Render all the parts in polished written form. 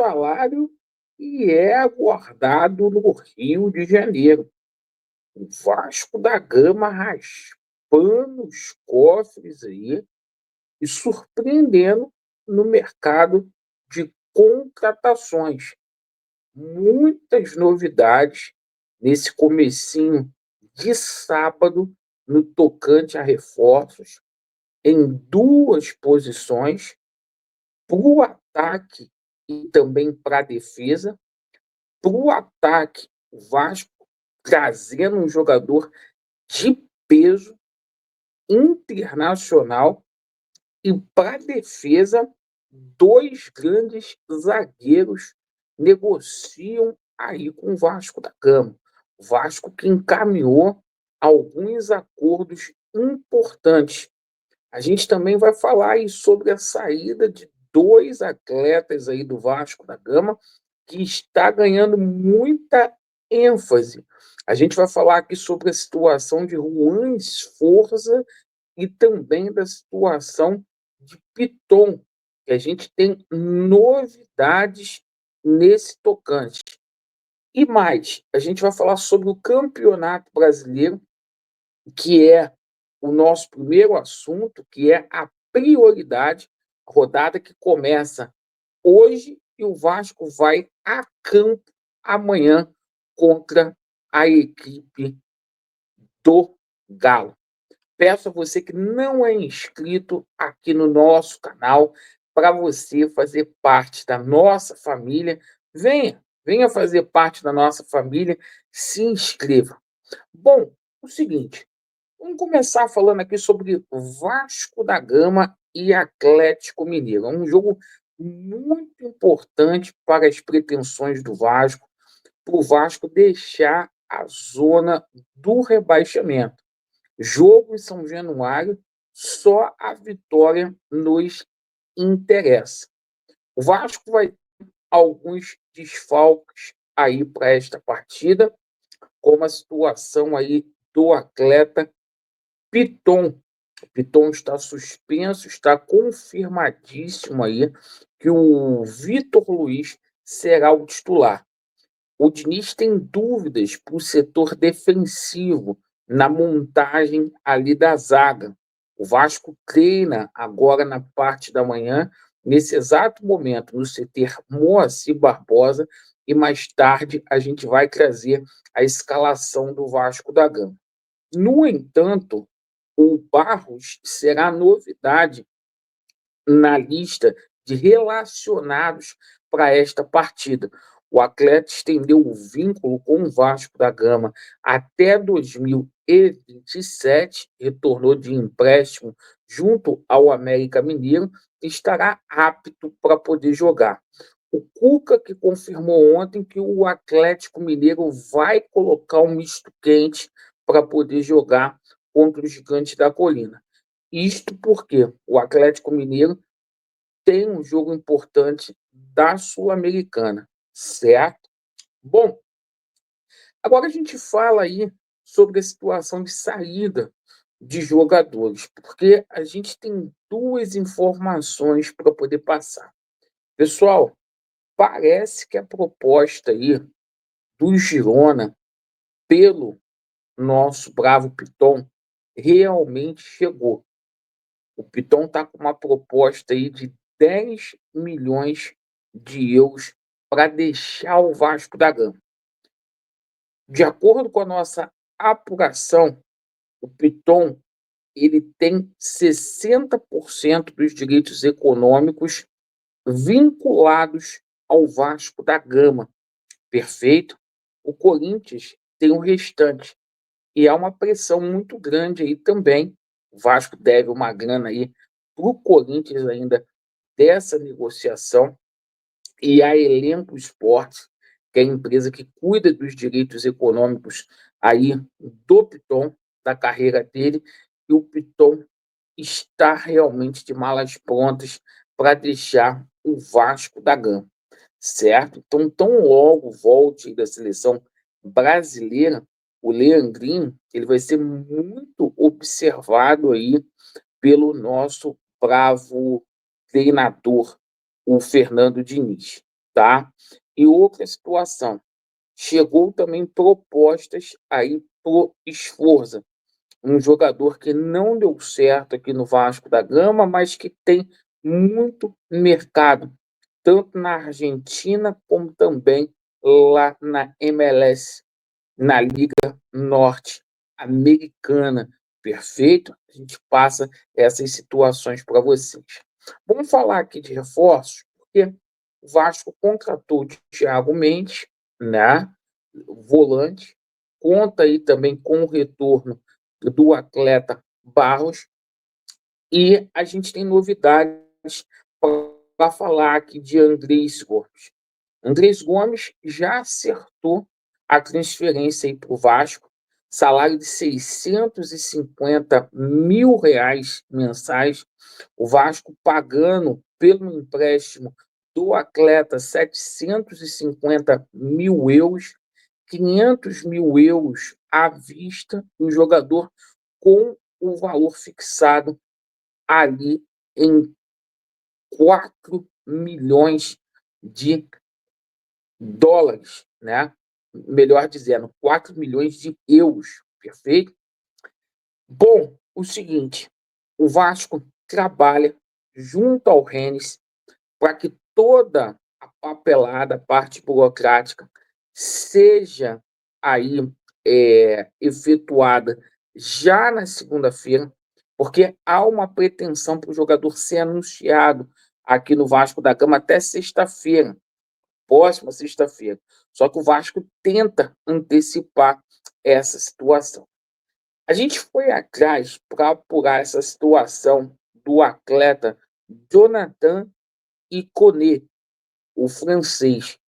salário e é aguardado no Rio de Janeiro. O Vasco da Gama raspando os cofres aí e surpreendendo no mercado de contratações. Muitas novidades nesse comecinho de sábado no tocante a reforços em duas posições, para o ataque e também para a defesa. Para o ataque, o Vasco trazendo um jogador de peso internacional e para a defesa, dois grandes zagueiros negociam aí com o Vasco da Gama. O Vasco que encaminhou alguns acordos importantes. A gente também vai falar aí sobre a saída de dois atletas aí do Vasco da Gama que está ganhando muita ênfase. A gente vai falar aqui sobre a situação de Juan Esforza e também da situação de Piton, que a gente tem novidades nesse tocante. E mais, a gente vai falar sobre o Campeonato Brasileiro, que é o nosso primeiro assunto, que é a prioridade, rodada que começa hoje e o Vasco vai a campo amanhã contra a equipe do Galo. Peço a você que não é inscrito aqui no nosso canal para você fazer parte da nossa família. Venha fazer parte da nossa família, se inscreva. Bom, o seguinte, vamos começar falando aqui sobre Vasco da Gama e Atlético Mineiro. É um jogo muito importante para as pretensões do Vasco, para o Vasco deixar a zona do rebaixamento. Jogo em São Januário, só a vitória nos interessa. O Vasco vai ter alguns desfalques aí para esta partida, como a situação aí do atleta Piton. O Piton está suspenso, está confirmadíssimo aí que o Vitor Luiz será o titular. O Diniz tem dúvidas para o setor defensivo na montagem ali da zaga. O Vasco treina agora na parte da manhã, nesse exato momento, no CT Moacir Barbosa, e mais tarde a gente vai trazer a escalação do Vasco da Gama. No entanto, o Barros será novidade na lista de relacionados para esta partida. O atleta estendeu o vínculo com o Vasco da Gama até 2027, retornou de empréstimo junto ao América Mineiro e estará apto para poder jogar. O Cuca que confirmou ontem que o Atlético Mineiro vai colocar um misto quente para poder jogar contra o Gigante da Colina. Isto porque o Atlético Mineiro tem um jogo importante da Sul-Americana, certo? Bom, agora a gente fala aí sobre a situação de saída de jogadores, porque a gente tem duas informações para poder passar. Pessoal, parece que a proposta aí do Girona pelo nosso bravo Piton realmente chegou. O Piton está com uma proposta aí de 10 milhões de euros para deixar o Vasco da Gama. De acordo com a nossa apuração, o Piton ele tem 60% dos direitos econômicos vinculados ao Vasco da Gama. Perfeito? O Corinthians tem o restante. E há uma pressão muito grande aí também. O Vasco deve uma grana aí para o Corinthians ainda dessa negociação. E a Elenco Esportes, que é a empresa que cuida dos direitos econômicos aí do Piton, da carreira dele, e o Piton está realmente de malas prontas para deixar o Vasco da Gama, certo? Então, tão logo volte da seleção brasileira, o Leandrinho, ele vai ser muito observado aí pelo nosso bravo treinador, o Fernando Diniz, tá? E outra situação, chegou também propostas aí pro Sforza, um jogador que não deu certo aqui no Vasco da Gama, mas que tem muito mercado, tanto na Argentina como também lá na MLS, na Liga Norte-Americana. Perfeito? A gente passa essas situações para vocês. Vamos falar aqui de reforços, porque o Vasco contratou o Thiago Mendes, né? Volante, conta aí também com o retorno do atleta Barros, e a gente tem novidades para falar aqui de Andrés Gomes. Andrés Gomes já acertou a transferência para o Vasco, salário de R$ 650 mil mensais, o Vasco pagando pelo empréstimo do atleta 750 mil euros, 500 mil euros à vista, o jogador com o valor fixado ali em 4 milhões de dólares, né? Melhor dizendo, 4 milhões de euros, perfeito? Bom, o seguinte, o Vasco trabalha junto ao Rennes para que toda a papelada, a parte burocrática, seja aí efetuada já na segunda-feira, porque há uma pretensão para o jogador ser anunciado aqui no Vasco da Gama até sexta-feira, próxima sexta-feira. Só que o Vasco tenta antecipar essa situação. A gente foi atrás para apurar essa situação do atleta Jonathan Iconé, o francês,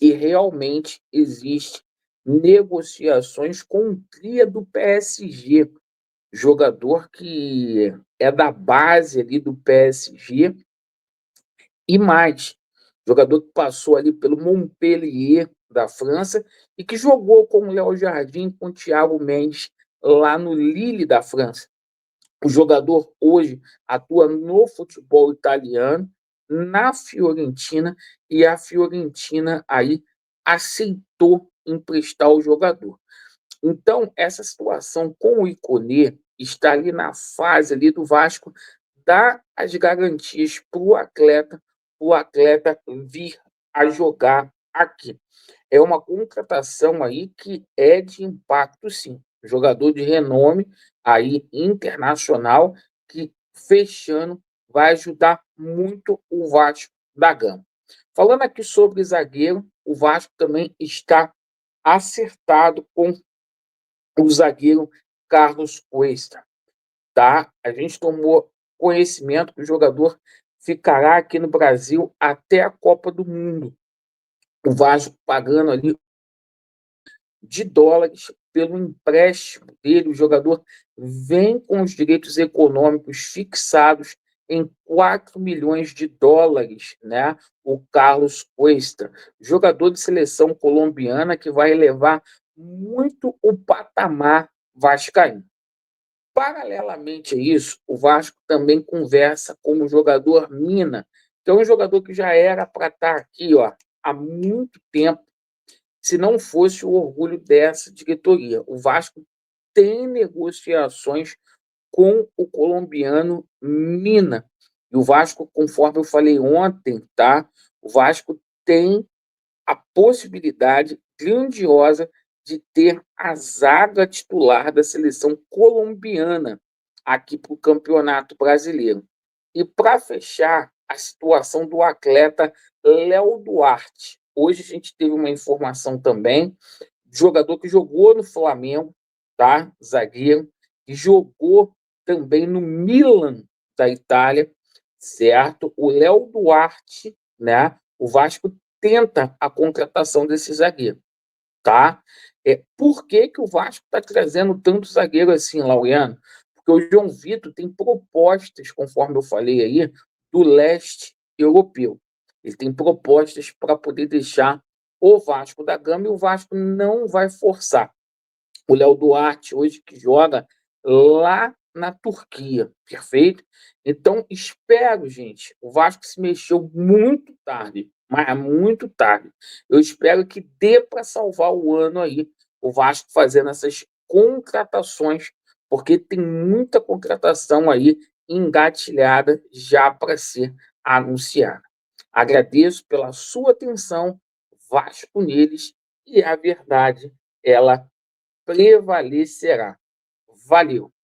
e realmente existe negociações com o cria do PSG, jogador que é da base ali do PSG, e mais, jogador que passou ali pelo Montpellier da França e que jogou com o Léo Jardim, com o Thiago Mendes lá no Lille da França. O jogador hoje atua no futebol italiano, na Fiorentina, e a Fiorentina aí aceitou emprestar o jogador. Então, essa situação com o Iconé está ali na fase ali do Vasco dar as garantias para o atleta vir a jogar aqui. É uma contratação aí que é de impacto, sim. Jogador de renome aí internacional que, fechando, vai ajudar muito o Vasco da Gama. Falando aqui sobre zagueiro, o Vasco também está acertado com o zagueiro Carlos Cuesta, tá? A gente tomou conhecimento que o jogador ficará aqui no Brasil até a Copa do Mundo. O Vasco pagando ali de dólares pelo empréstimo dele. O jogador vem com os direitos econômicos fixados em 4 milhões de dólares, né? O Carlos Cuesta, jogador de seleção colombiana que vai elevar muito o patamar vascaíno. Paralelamente a isso, o Vasco também conversa com o jogador Mina, que é um jogador que já era para estar aqui, ó, há muito tempo, se não fosse o orgulho dessa diretoria. O Vasco tem negociações com o colombiano Mina. E o Vasco, conforme eu falei ontem, tá? O Vasco tem a possibilidade grandiosa de ter a zaga titular da seleção colombiana aqui para o Campeonato Brasileiro. E para fechar, a situação do atleta Léo Duarte. Hoje a gente teve uma informação também, jogador que jogou no Flamengo, tá? Zagueiro, que jogou também no Milan da Itália, certo? O Léo Duarte, né? O Vasco tenta a contratação desse zagueiro, tá? Por que que o Vasco está trazendo tanto zagueiro assim, Laureano? Porque o João Vitor tem propostas, conforme eu falei aí, do leste europeu. Ele tem propostas para poder deixar o Vasco da Gama, e o Vasco não vai forçar. O Léo Duarte, hoje, que joga lá na Turquia, perfeito? Então, espero, gente, o Vasco se mexeu muito tarde mas é muito tarde. Eu espero que dê para salvar o ano aí, o Vasco fazendo essas contratações, porque tem muita contratação aí engatilhada já para ser anunciada. Agradeço pela sua atenção, Vasco neles, e a verdade, ela prevalecerá. Valeu!